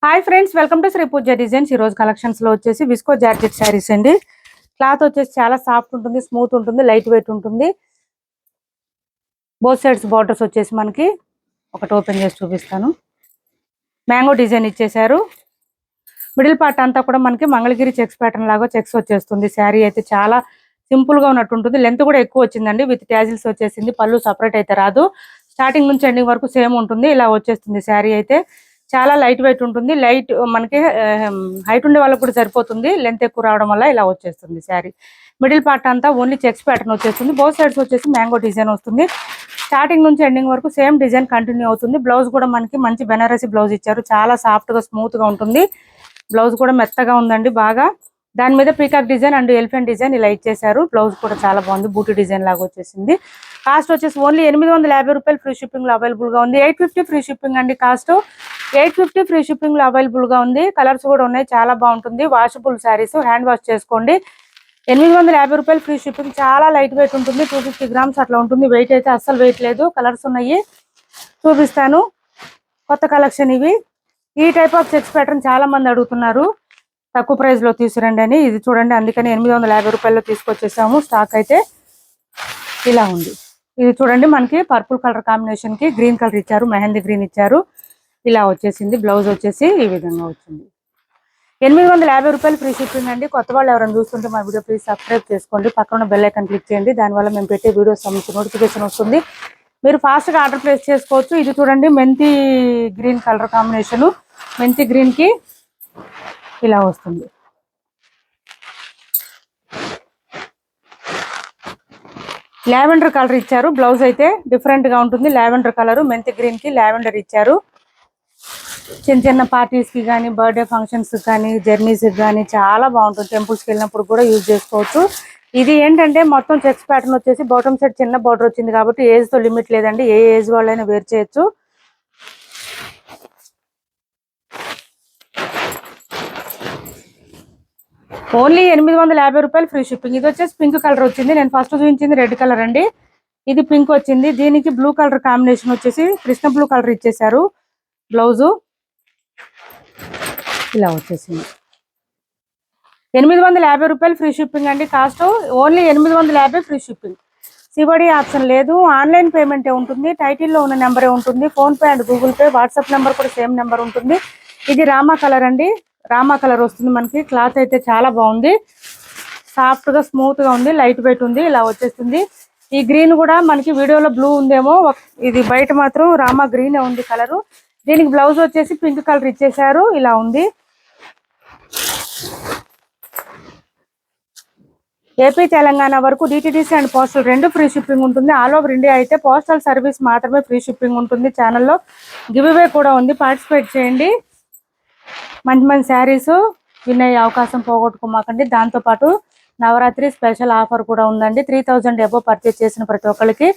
Hi friends, welcome to Sri Pooja designs. ఈ రోజు collections లో వచ్చేసి విస్కో జార్జెట్ శారీస్ అండి. క్లాత్ వచ్చేసి చాలా సాఫ్ట్ ఉంటుంది, స్మూత్ ఉంటుంది, లైట్ వెయిట్ ఉంటుంది. బోత్ సైడ్స్ బార్డర్స్ వచ్చేసి మనకి ఒకటి ఓపెన్ చేసి చూపిస్తాను. మ్యాంగో డిజైన్ ఇచ్చేసారు. మిడిల్ పార్ట్ అంతా కూడా మనకి మంగళగిరి చెక్స్ ప్యాటర్న్ లాగా చెక్స్ వచ్చేస్తుంది. శారీ అయితే చాలా సింపుల్ గా ఉన్నట్టు ఉంటుంది. లెంత్ కూడా ఎక్కువ వచ్చిందండి. విత్ ట్యాజిల్స్ వచ్చేసింది. పళ్ళు సపరేట్ అయితే రాదు. స్టార్టింగ్ నుంచి ఎండింగ్ వరకు సేమ్ ఉంటుంది. ఇలా వచ్చేస్తుంది శారీ అయితే. చాలా లైట్ వెయిట్ ఉంటుంది. లైట్ మనకి హైట్ ఉండే వాళ్ళకి కూడా సరిపోతుంది. లెంత్ ఎక్కువ రావడం వల్ల ఇలా వచ్చేస్తుంది శారీ. మిడిల్ పార్ట్ అంతా ఓన్లీ చెక్స్ ప్యాటర్న్ వచ్చేస్తుంది. బోత్ సైడ్స్ వచ్చేసి మ్యాంగో డిజైన్ వస్తుంది. స్టార్టింగ్ నుంచి ఎండింగ్ వరకు సేమ్ డిజైన్ కంటిన్యూ అవుతుంది. బ్లౌజ్ కూడా మనకి మంచి బెనారసి బ్లౌజ్ ఇచ్చారు. చాలా సాఫ్ట్ గా స్మూత్ గా ఉంటుంది. బ్లౌజ్ కూడా మెత్తగా ఉందండి బాగా. దాని మీద peacock design and elephant design ఇలా ఇచ్చేసారు. బ్లౌజ్ కూడా చాలా బాగుంది. బూటీ డిజైన్ లాగా వచ్చేసింది. కాస్ట్ వచ్చేసి ఓన్లీ 850 రూపాయలు ఫ్రీ షిప్పింగ్ లో అవైలబుల్ గా ఉంది. 850 ఫ్రీ షిప్పింగ్ అండి. కాస్ట్ 850 ఫ్రీ షిప్పింగ్ లో అవైలబుల్ గా ఉంది. కలర్స్ కూడా ఉన్నాయి. చాలా బాగుంటుంది. వాషబుల్ శారీస్, హ్యాండ్ వాష్ చేసుకోండి. 850 రూపాయలు ఫ్రీ షిప్పింగ్. చాలా లైట్ వెయిట్ ఉంటుంది. 250 గ్రామ్స్ అట్లా ఉంటుంది. వెయిట్ అయితే అస్సలు వెయిట్ లేదు. కలర్స్ ఉన్నాయి, చూపిస్తాను. కొత్త కలెక్షన్ ఇవి. ఈ టైప్ ఆఫ్ చెక్స్ ప్యాటర్న్ చాలా మంది అడుగుతున్నారు, తక్కువ ప్రైస్ లో తీసుకురండి అని. ఇది చూడండి, అందుకని 850 రూపాయల్లో తీసుకొచ్చేసాము. స్టాక్ అయితే ఇలా ఉంది. ఇది చూడండి, మనకి పర్పుల్ కలర్ కాంబినేషన్ కి గ్రీన్ కలర్ ఇచ్చారు, మెహందీ గ్రీన్ ఇచ్చారు. ఇలా వచ్చేసింది. బ్లౌజ్ వచ్చేసి ఈ విధంగా వచ్చింది. 850 రూపాయలు ఫ్రీ షిప్పింగ్ అండి. కొత్త వాళ్ళు ఎవరైనా చూస్తుంటే మా వీడియో ప్లీజ్ సబ్స్క్రైబ్ చేసుకోండి. పక్కన బెల్ ఐకాన్ క్లిక్ చేయండి. దానివల్ల మేము పెట్టే వీడియోస్ సంబంధించి నోటిఫికేషన్ వస్తుంది. మీరు ఫాస్ట్ గా ఆర్డర్ ప్లేస్ చేసుకోవచ్చు. ఇది చూడండి, మెంతి గ్రీన్ కలర్ కాంబినేషన్. మెంతి గ్రీన్ కి ఇలా వస్తుంది. లావెండర్ కలర్ ఇచ్చారు. బ్లౌజ్ అయితే డిఫరెంట్ గా ఉంటుంది. లావెండర్ కలర్, మెంతి గ్రీన్ కి లావెండర్ ఇచ్చారు. చిన్న చిన్న పార్టీస్ కి కానీ, బర్త్డే ఫంక్షన్స్ కానీ, జర్నీస్ కానీ చాలా బాగుంటుంది. టెంపుల్స్కి వెళ్ళినప్పుడు కూడా యూజ్ చేసుకోవచ్చు. ఇది ఏంటంటే మొత్తం చెక్స్ ప్యాటర్న్ వచ్చేసి బాటమ్ సైడ్ చిన్న బార్డర్ వచ్చింది కాబట్టి ఏజ్ తో లిమిట్ లేదండి. ఏ ఏజ్ వాళ్ళైనా వేర్ చేయొచ్చు. ఓన్లీ 850 రూపాయలు ఫ్రీ షిప్పింగ్. ఇది వచ్చేసి పింక్ కలర్ వచ్చింది. నేను ఫస్ట్ చూపించింది రెడ్ కలర్ అండి. ఇది పింక్ వచ్చింది. దీనికి బ్లూ కలర్ కాంబినేషన్ వచ్చేసి కృష్ణ బ్లూ కలర్ ఇచ్చేసారు. బ్లౌజు ఇలా వచ్చేసింది. 850 రూపాయలు ఫ్రీ షిప్పింగ్ అండి. Cost only 850 free shipping. సివడి option లేదు. ఆన్లైన్ పేమెంటే ఉంటుంది. టైటిల్లో ఉన్న నెంబరే ఉంటుంది. Phone pay and Google pay, WhatsApp number కూడా సేమ్ నెంబర్ ఉంటుంది. ఇది రామా కలర్ అండి. రామా కలర్ వస్తుంది మనకి. క్లాత్ అయితే చాలా బాగుంది. సాఫ్ట్ గా స్మూత్ గా ఉంది. లైట్ వెయిట్ ఉంది. ఇలా వచ్చేస్తుంది. ఈ గ్రీన్ కూడా మనకి వీడియోలో బ్లూ ఉందేమో, ఇది బయట మాత్రం రామా గ్రీనే ఉంది కలరు. దీనికి బ్లౌజ్ వచ్చేసి పింక్ కలర్ ఇచ్చేసారు. ఇలా ఉంది. ఏపీ తెలంగాణ వరకు డిటిడిసి అండ్ పోస్టల్ రెండు ఫ్రీ షిప్పింగ్ ఉంటుంది. ఆల్ ఓవర్ ఇండియా అయితే పోస్టల్ సర్వీస్ మాత్రమే ఫ్రీ షిప్పింగ్ ఉంటుంది. ఛానల్లో గివ్ అవే కూడా ఉంది, పార్టిసిపేట్ చేయండి. మంచి మంచి శారీస్ విన్ అయ్యే అవకాశం పోగొట్టుకోమాకండి. దాంతోపాటు నవరాత్రి స్పెషల్ ఆఫర్ కూడా ఉందండి. 3000 అబో పర్చేస్ చేసిన ప్రతి ఒక్కరికి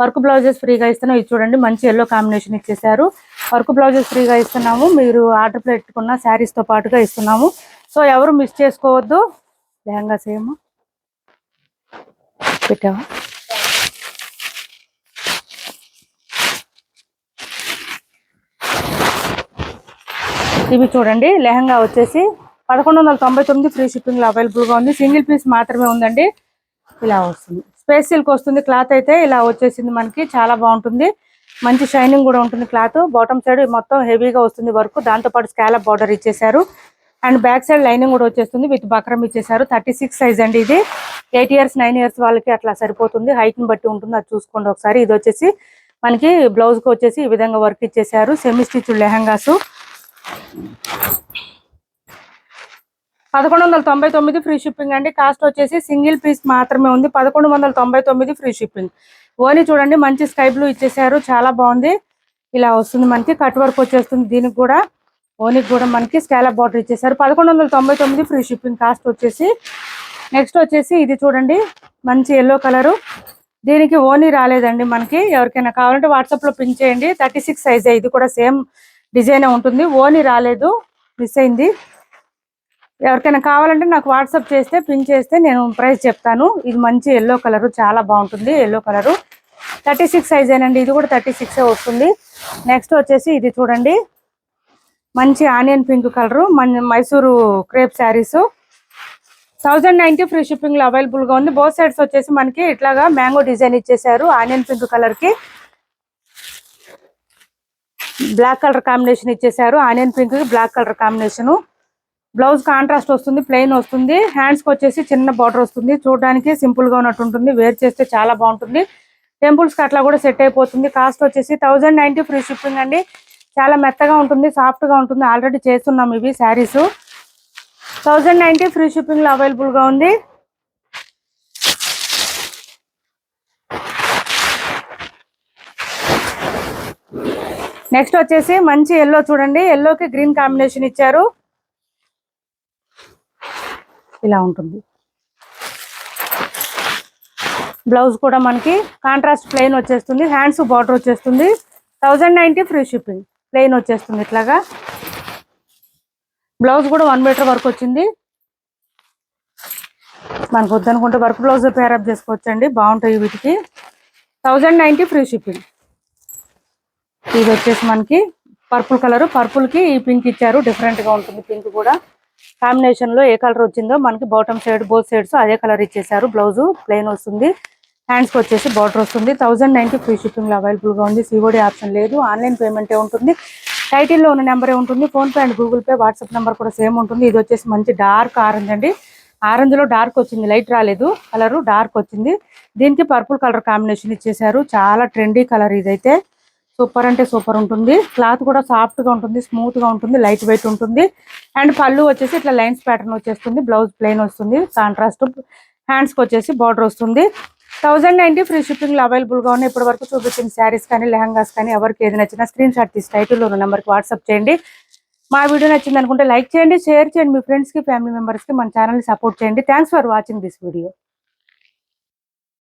వర్క్ బ్లౌజెస్ ఫ్రీగా ఇస్తున్నాం. ఇది చూడండి, మంచి ఎల్లో కాంబినేషన్ ఇచ్చేసారు. వర్క్ బ్లౌజెస్ ఫ్రీగా ఇస్తున్నాము. మీరు ఆర్డర్ పెట్టుకున్న శారీస్ తో పాటుగా ఇస్తున్నాము. సో ఎవరు మిస్ చేసుకోవద్దు. లెహంగా సేమ్ పెట్టావా? ఇవి చూడండి, లెహంగా వచ్చేసి 1199 ఫ్రీ షిప్పింగ్ లో అవైలబుల్ గా ఉంది. సింగిల్ పీస్ మాత్రమే ఉందండి. ఇలా వస్తుంది. స్పేస్ సిల్క్ వస్తుంది. క్లాత్ అయితే ఇలా వచ్చేసింది మనకి. చాలా బాగుంటుంది. మంచి షైనింగ్ కూడా ఉంటుంది క్లాత్. బాటమ్ సైడ్ మొత్తం హెవీగా వస్తుంది వర్క్. దాంతోపాటు స్కాలప్ బార్డర్ ఇచ్చేసారు. అండ్ బ్యాక్ సైడ్ లైనింగ్ కూడా వచ్చేస్తుంది. విత్ బక్రం ఇచ్చేసారు. 36 సైజ్ అండి. ఇది 8 ఇయర్స్ 9 ఇయర్స్ వాళ్ళకి అట్లా సరిపోతుంది. హైట్ ని బట్టి ఉంటుంది, అది చూసుకోండి ఒకసారి. ఇది వచ్చేసి మనకి బ్లౌజ్ కి వచ్చేసి ఈ విధంగా వర్క్ ఇచ్చేసారు. Semi stitch lehengas 1199 free shipping అండి. కాస్ట్ వచ్చేసి సింగిల్ పీస్ మాత్రమే ఉంది. 1199 ఫ్రీ షిప్పింగ్. ఓని చూడండి, మంచి స్కై బ్లూ ఇచ్చేసారు. చాలా బాగుంది. ఇలా వస్తుంది మనకి. కట్ వర్క్ వచ్చేస్తుంది. దీనికి కూడా ఓనికి కూడా మనకి స్కాలప్ బార్డర్ ఇచ్చేసారు. 1199 ఫ్రీ షిప్పింగ్. కాస్ట్ వచ్చేసి నెక్స్ట్ వచ్చేసి ఇది చూడండి, మంచి ఎల్లో కలరు. దీనికి ఓని రాలేదండి మనకి. ఎవరికైనా కావాలంటే వాట్సాప్ లో పింక్ చేయండి. 36 సైజ్. ఇది కూడా సేమ్ డిజైన్ ఉంటుంది. ఓని రాలేదు, మిస్ అయింది. ఎవరికైనా కావాలంటే నాకు వాట్సాప్ చేస్తే, పింక్ చేస్తే నేను ప్రైస్ చెప్తాను. ఇది మంచి ఎల్లో కలరు, చాలా బాగుంటుంది. ఎల్లో కలరు 36 సైజ్ ఏనండి. ఇది కూడా 36 వస్తుంది. నెక్స్ట్ వచ్చేసి ఇది చూడండి, మంచి onion pink colour Mysuru crepe saris 1090 free shipping లో అవైలబుల్ గా ఉంది. బోత్ సైడ్స్ వచ్చేసి మనకి ఇట్లాగా మ్యాంగో డిజైన్ ఇచ్చేసారు. ఆనియన్ పింక్ కలర్ కి బ్లాక్ కలర్ కాంబినేషన్ ఇచ్చేసారు. ఆనియన్ పింక్ కి black colour combination. Blouse contrast వస్తుంది, ప్లెయిన్ వస్తుంది. హ్యాండ్స్ కి వచ్చేసి చిన్న బార్డర్ వస్తుంది. చూడడానికి సింపుల్ గా ఉన్నట్టు ఉంటుంది. వేర్ చేస్తే చాలా బాగుంటుంది. టెంపుల్స్ కి అట్లా కూడా సెట్ అయిపోతుంది. కాస్ట్ వచ్చేసి 1090 ఫ్రీ షిప్పింగ్ అండి. చాలా మెత్తగా ఉంటుంది, సాఫ్ట్ గా ఉంటుంది. ఆల్రెడీ చేస్తున్నాం ఇవి శారీస్. 1090 ఫ్రీ షిప్పింగ్ లో అవైలబుల్ గా ఉంది. నెక్స్ట్ వచ్చేసి మంచి ఎల్లో చూడండి. ఎల్లోకి గ్రీన్ కాంబినేషన్ ఇచ్చారు. ఇలా ఉంటుంది. బ్లౌజ్ కూడా మనకి కాంట్రాస్ట్ ప్లెయిన్ వచ్చేస్తుంది. హ్యాండ్స్ బార్డర్ వచ్చేస్తుంది. 1090 ఫ్రీ షిప్పింగ్. ప్లెయిన్ వచ్చేస్తుంది ఇట్లాగా. బ్లౌజ్ కూడా 1 మీటర్ వరకు వచ్చింది. మనకు వద్దనుకుంటే వర్క్ బ్లౌజ్ పేరప్ చేసుకోవచ్చండి, బాగుంటాయి వీటికి. 1090 ఫ్రీ షిప్పింగ్. ఇది వచ్చేసి మనకి పర్పుల్ కలర్. పర్పుల్ కి ఈ పింక్ ఇచ్చారు. డిఫరెంట్ గా ఉంటుంది పింక్ కూడా. కాంబినేషన్ లో ఏ కలర్ వచ్చిందో మనకి బాటమ్ సైడ్ బోత్ సైడ్స్ అదే కలర్ ఇచ్చేసారు. బ్లౌజ్ ప్లెయిన్ వస్తుంది. హ్యాండ్స్ కి వచ్చేసి బార్డర్ వస్తుంది. 1090 ఫ్రీ షిప్పింగ్ లో అవైలబుల్ గా ఉంది. సిఓడి ఆప్షన్ లేదు, ఆన్లైన్ పేమెంటే ఉంటుంది. టైటిల్లో ఉన్న నెంబరే ఉంటుంది. Phone pay and Google pay, WhatsApp number కూడా సేమ్ ఉంటుంది. ఇది వచ్చేసి మంచి డార్క్ ఆరెంజ్ అండి. ఆరెంజ్ లో డార్క్ వచ్చింది, లైట్ రాలేదు. కలర్ డార్క్ వచ్చింది. దీనికి పర్పుల్ కలర్ కాంబినేషన్ ఇచ్చేసారు. చాలా ట్రెండీ కలర్ ఇదైతే. సూపర్ అంటే సూపర్ ఉంటుంది. క్లాత్ కూడా సాఫ్ట్ గా ఉంటుంది, స్మూత్ గా ఉంటుంది, లైట్ వెయిట్ ఉంటుంది. అండ్ పళ్ళు వచ్చేసి ఇట్లా లైన్స్ ప్యాటర్న్ వచ్చేస్తుంది. బ్లౌజ్ ప్లెయిన్ వస్తుంది, కాంట్రాస్ట్. హ్యాండ్స్ కి వచ్చేసి బార్డర్ వస్తుంది. 1090 ఫ్రీ షిప్పింగ్ లో అవైలబుల్ గా ఉన్నాయి. ఇప్పటి వరకు చూపించిన శారీస్ కానీ లెహంగాస్ కానీ ఎవరికి ఏది నచ్చినా స్క్రీన్ షాట్ తీసి టైటిల్లో ఉన్న నెంబర్కి వాట్సాప్ చేయండి. మా వీడియో నచ్చింది అనుకుంటే లైక్ చేయండి, షేర్ చేయండి. మీ ఫ్రెండ్స్ కి, ఫ్యామిలీ మెంబర్స్ కి మన ఛానల్ ని సపోర్ట్ చేయండి. Thanks for watching this video.